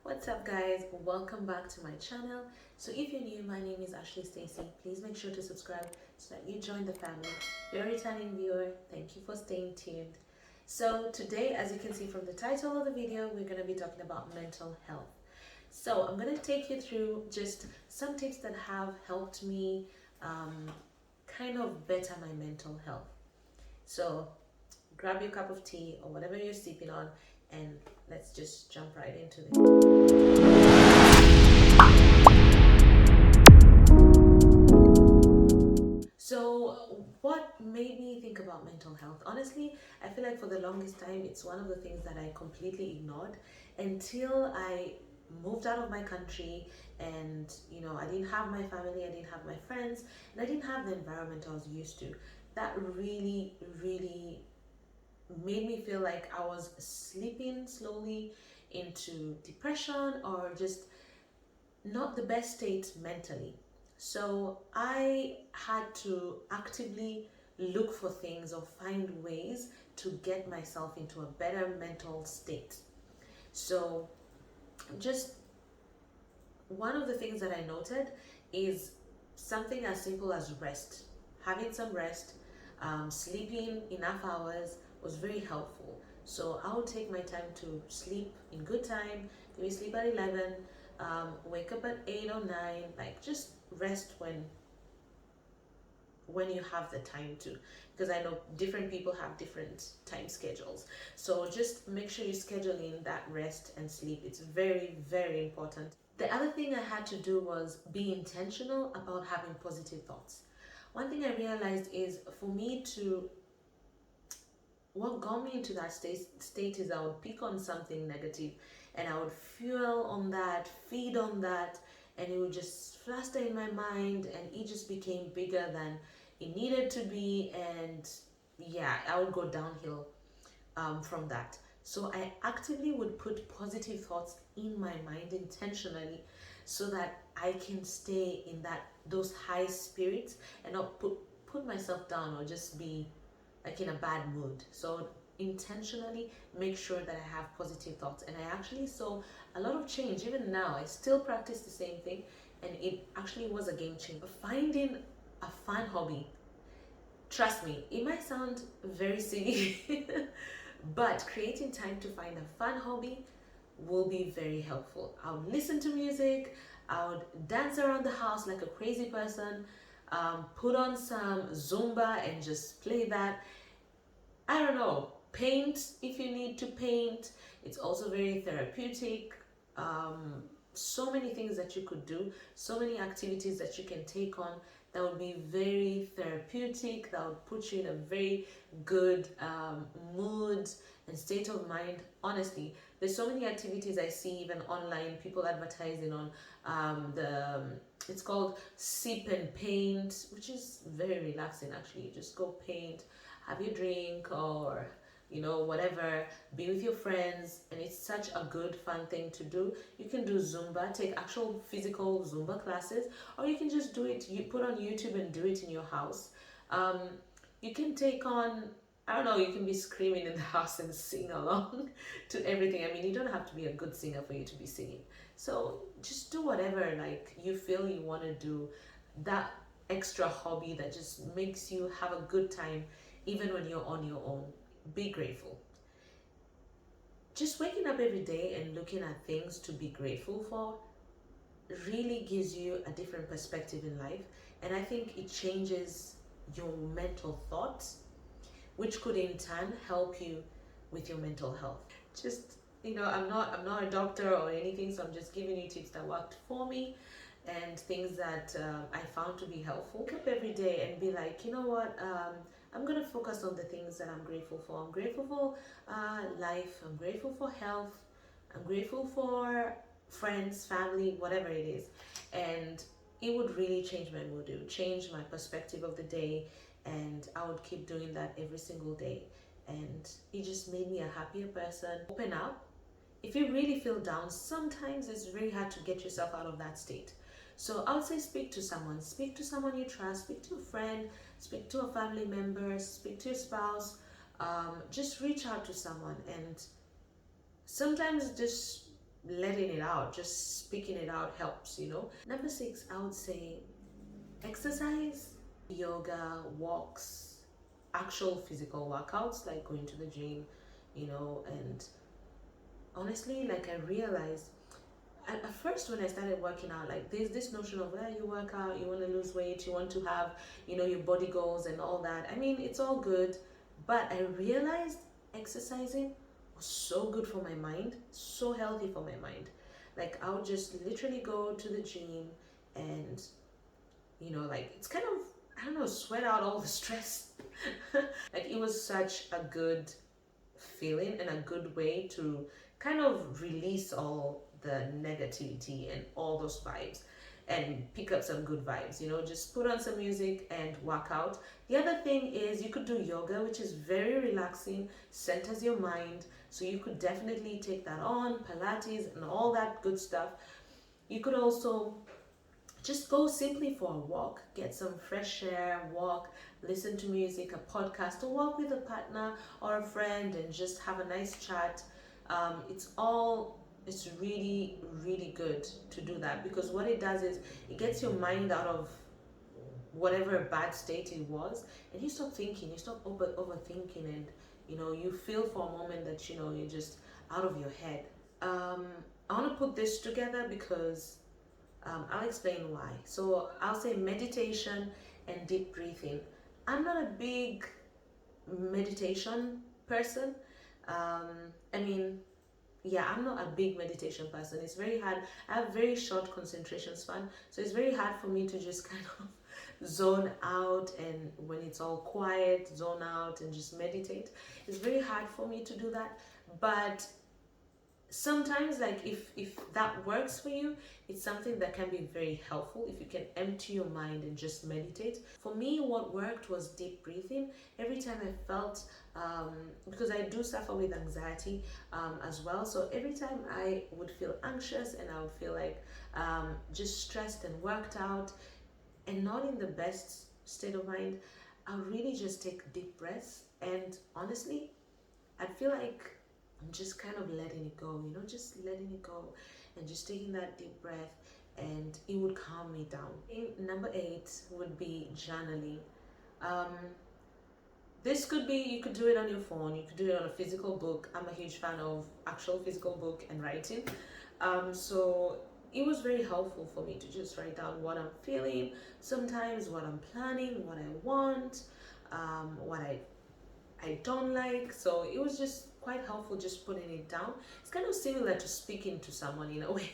What's up guys, welcome back to my channel. So if you're new, my name is Ashley Stacy. Please make sure to subscribe so that you join the family. If you're a returning viewer, thank you for staying tuned. So today, as you can see from the title of the video, we're going to be talking about mental health. So I'm going to take you through just some tips that have helped me kind of better my mental health. So grab your cup of tea or whatever you're sipping on and let's just jump right into this. So what made me think about mental health? Honestly, I feel like for the longest time it's one of the things that I completely ignored until I moved out of my country, and I didn't have my family, I didn't have my friends, and I didn't have the environment I was used to. That really made me feel like I was slipping slowly into depression or just not the best state mentally. So I had to actively look for things or find ways to get myself into a better mental state. So just one of the things that I noted is something as simple as rest. Having some rest, sleeping enough hours was very helpful. So I would take my time to sleep in good time, maybe sleep at 11, wake up at 8 or 9, like just rest when you have the time to, because I know different people have different time schedules. So just make sure you schedule in that rest and sleep. It's very important. The other thing I had to do was be intentional about having positive thoughts. One thing I realized is for me to, what got me into that state is I would pick on something negative and I would fuel on that, feed on that, and it would just fluster in my mind and it just became bigger than it needed to be. And yeah, I would go downhill from that. So I actively would put positive thoughts in my mind intentionally so that I can stay in those high spirits and not put myself down or just be like in a bad mood. So intentionally make sure that I have positive thoughts, and I actually saw a lot of change. Even now I still practice the same thing, and it actually was a game changer. Finding a fun hobby, trust me, it might sound very silly but creating time to find a fun hobby will be very helpful. I would listen to music, I would dance around the house like a crazy person, put on some Zumba and just play that. I don't know, paint if you need to paint. It's also very therapeutic. So many things that you could do, so many activities that you can take on that would be very therapeutic, that would put you in a very good mood and state of mind. Honestly, there's so many activities I see even online, people advertising on it's called sip and paint, which is very relaxing actually. You just go paint, have your drink, or whatever, be with your friends, and it's such a good fun thing to do. You can do Zumba, take actual physical Zumba classes, or you can just do it, you put on YouTube and do it in your house. um, you can take on, I don't know, you can be screaming in the house and sing along to everything. I mean, you don't have to be a good singer for you to be singing. So just do whatever like you feel you want to do, that extra hobby that just makes you have a good time even when you're on your own. Be grateful. Just waking up every day and looking at things to be grateful for really gives you a different perspective in life, and I think it changes your mental thoughts, which could in turn help you with your mental health. Just I'm not a doctor or anything, so I'm just giving you tips that worked for me and things that I found to be helpful. Wake up every day and be like, you know what, I'm gonna focus on the things that I'm grateful for. I'm grateful for life, I'm grateful for health, I'm grateful for friends, family, whatever it is. And it would really change my mood, it would change my perspective of the day, and I would keep doing that every single day. And it just made me a happier person. Open up. If you really feel down, sometimes it's very hard to get yourself out of that state. So I would say speak to someone you trust, speak to a friend, speak to a family member, speak to your spouse. Just reach out to someone, and sometimes just letting it out, just speaking it out helps, you know. Number 6, I would say exercise, yoga, walks, actual physical workouts like going to the gym, you know. And honestly, like I realized at first when I started working out, like there's this notion of you work out, you want to lose weight, you want to have, you know, your body goals and all that. I mean, it's all good, but I realized exercising was so good for my mind, so healthy for my mind. Like I would just literally go to the gym and, you know, like it's kind of, I don't know, sweat out all the stress. Like it was such a good feeling and a good way to kind of release all the negativity and all those vibes and pick up some good vibes, you know. Just put on some music and work out. The other thing is you could do yoga, which is very relaxing, centers your mind, so you could definitely take that on. Pilates and all that good stuff. You could also just go simply for a walk, get some fresh air, walk, listen to music, a podcast, or walk with a partner or a friend and just have a nice chat. It's really, really good to do that, because what it does is it gets your mind out of whatever bad state it was, and you stop thinking, you stop overthinking, and you know, you feel for a moment that, you know, you're just out of your head. I want to put this together because I'll explain why. So I'll say meditation and deep breathing. I'm not a big meditation person. I mean, yeah, I'm not a big meditation person. It's very hard. I have very short concentration span, so it's very hard for me to just kind of zone out, and when it's all quiet, zone out and just meditate. It's very hard for me to do that. But sometimes, like if that works for you, it's something that can be very helpful if you can empty your mind and just meditate. For me, what worked was deep breathing. Every time I felt because I do suffer with anxiety as well, so every time I would feel anxious and I would feel like just stressed and worked out and not in the best state of mind, I would really just take deep breaths, and honestly, I'd feel like I'm just kind of letting it go, you know, just letting it go and just taking that deep breath, and it would calm me down. Number 8 would be journaling. Um, this could be, you could do it on your phone, you could do it on a physical book. I'm a huge fan of actual physical book and writing. So it was very helpful for me to just write down what I'm feeling, sometimes what I'm planning, what I want, what I don't like. So it was just quite helpful just putting it down. It's kind of similar to speaking to someone in a way.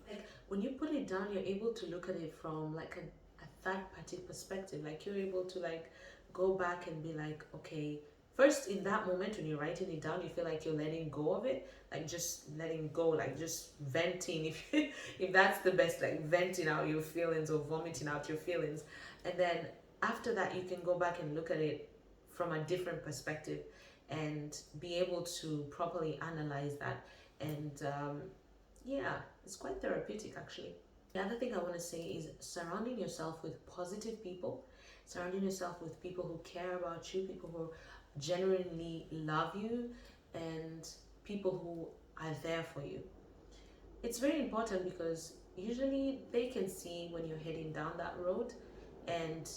Like when you put it down, you're able to look at it from like a third party perspective. Like you're able to like go back and be like, okay, first in that moment when you're writing it down, you feel like you're letting go of it, like just letting go, like just venting, if that's the best, like venting out your feelings or vomiting out your feelings. And then after that, you can go back and look at it from a different perspective and be able to properly analyze that. And yeah, it's quite therapeutic actually. The other thing I want to say is surrounding yourself with positive people, surrounding yourself with people who care about you, people who genuinely love you, and people who are there for you. It's very important because usually they can see when you're heading down that road, and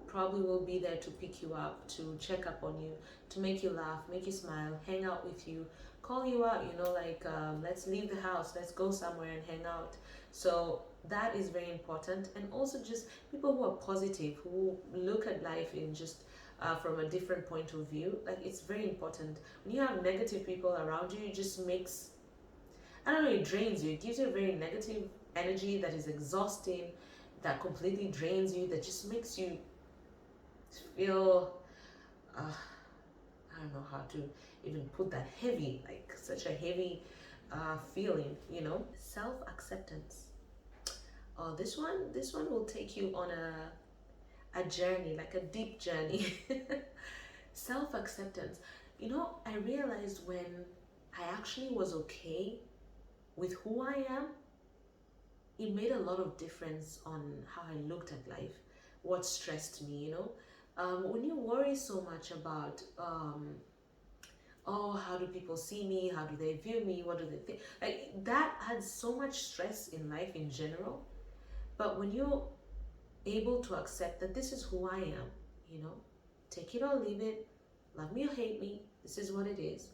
probably will be there to pick you up, to check up on you, to make you laugh, make you smile, hang out with you, call you out, you know, like let's leave the house, let's go somewhere and hang out. So that is very important. And also just people who are positive, who look at life in just from a different point of view. Like it's very important. When you have negative people around you, it just makes, I don't know, it drains you. It gives you a very negative energy that is exhausting, that completely drains you, that just makes you feel, I don't know how to even put that, heavy, like such a heavy feeling, you know. Self-acceptance. Oh, this one will take you on a journey, like a deep journey. Self-acceptance. You know, I realized when I actually was okay with who I am, it made a lot of difference on how I looked at life, what stressed me, you know. When you worry so much about oh, how do people see me? How do they view me? What do they think? Like that adds so much stress in life in general. But when you're able to accept that this is who I am, you know, take it or leave it, love me or hate me, this is what it is.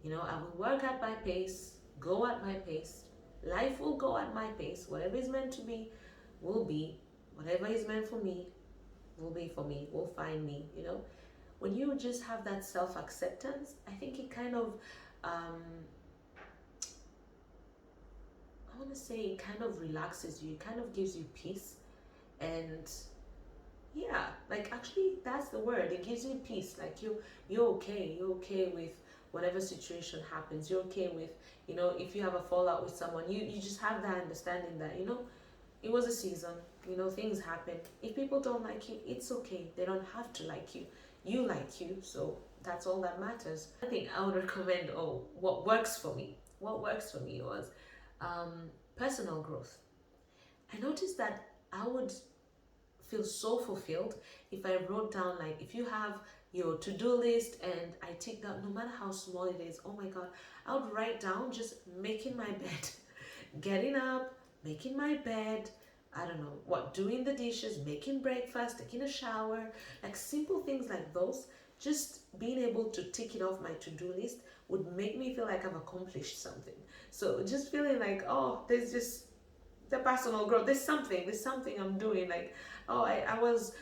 You know, I will work at my pace, go at my pace. Life will go at my pace. Whatever is meant to be will be. Whatever is meant for me will be for me, will find me, you know. When you just have that self acceptance, I think it kind of, I want to say, it kind of relaxes you, it kind of gives you peace. And yeah, like actually that's the word, it gives you peace. Like you're okay with whatever situation happens. You're okay with, you know, if you have a fallout with someone, you just have that understanding that, you know, it was a season, you know, things happen. If people don't like you, it's okay, they don't have to like you like you, so that's all that matters. I think I would recommend, oh, what works for me was personal growth. I noticed that I would feel so fulfilled if I wrote down, like, if you have your to-do list and I take that, no matter how small it is, oh my god, I would write down just making my bed, getting up, making my bed, I don't know what, doing the dishes, making breakfast, taking a shower, like simple things like those. Just being able to tick it off my to-do list would make me feel like I've accomplished something. So just feeling like, oh, there's just the personal growth, there's something I'm doing, like, oh, I was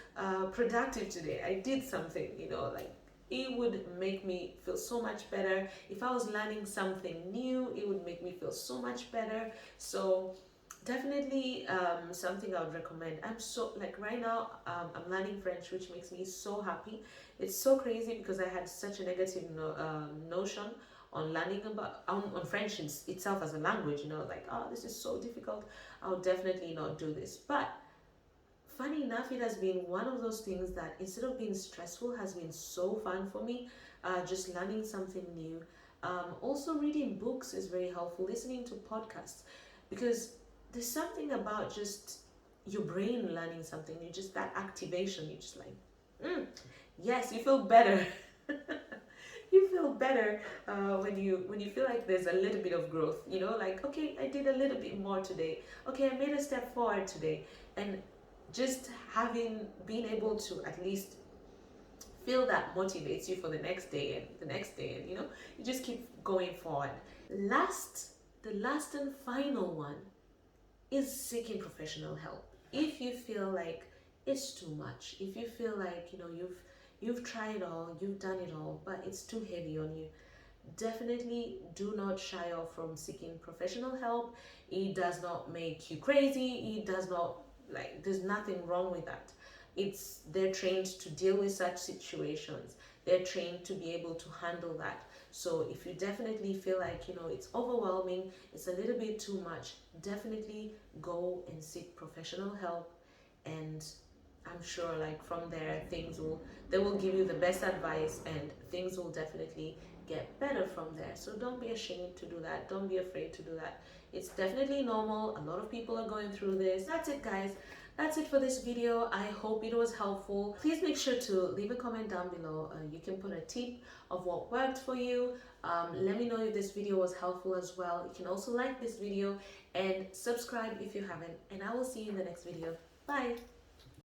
productive today, I did something, you know, like it would make me feel so much better. If I was learning something new, it would make me feel so much better. So definitely something I would recommend. I'm so, like, right now I'm learning French, which makes me so happy. It's so crazy because I had such a negative notion on learning about on French itself as a language, you know, like, oh, this is so difficult, I'll definitely not do this. But funny enough, it has been one of those things that instead of being stressful has been so fun for me. Just learning something new. Also reading books is very helpful, listening to podcasts, because there's something about just your brain learning something, you just, that activation, you just like, yes, you feel better. You feel better when you feel like there's a little bit of growth, you know, like, okay, I did a little bit more today, okay, I made a step forward today. And just being able to at least feel that motivates you for the next day and the next day, and you know, you just keep going forward. The last and final one is seeking professional help. If you feel like it's too much, if you feel like, you know, you've tried it all, you've done it all, but it's too heavy on you, definitely do not shy off from seeking professional help. It does not make you crazy, it does not, like, there's nothing wrong with that. It's, they're trained to deal with such situations, they're trained to be able to handle that. So if you definitely feel like, you know, it's overwhelming, it's a little bit too much, definitely go and seek professional help. And I'm sure, like, from there, they will give you the best advice, and things will definitely get better from there. So don't be ashamed to do that, don't be afraid to do that. It's definitely normal, a lot of people are going through this. That's it, guys, that's it for this video. I hope it was helpful. Please make sure to leave a comment down below. You can put a tip of what worked for you. Let me know if this video was helpful as well. You can also like this video and subscribe if you haven't, and I will see you in the next video. Bye.